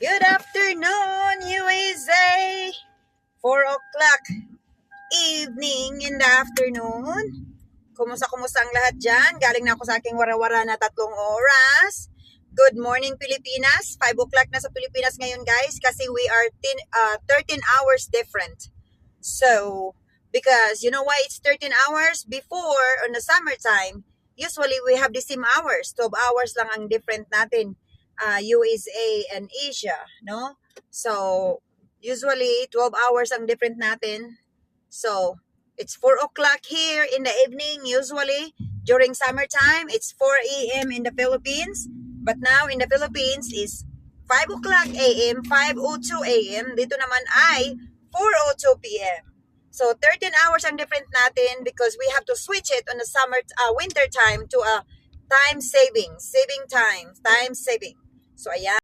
Good afternoon, USA! 4 o'clock evening in the afternoon. Kumusta ang lahat dyan? Galing na ako sa aking wara-wara na 3 oras. Good morning, Pilipinas. 5 o'clock na sa Pilipinas ngayon, guys, kasi we are 13 hours different. So, because you know why it's 13 hours? Before, on the summertime, usually we have the same hours. 12 hours lang ang different natin. USA and Asia, no? So, usually 12 hours ang different natin. So, it's 4 o'clock here in the evening. Usually, during summertime, it's 4 a.m. in the Philippines. But now, in the Philippines, is 5 o'clock a.m., 5:02 a.m. Dito naman ay 4:02 p.m. So, 13 hours ang different natin because we have to switch it on the winter time to a time saving time saving. So, ayan.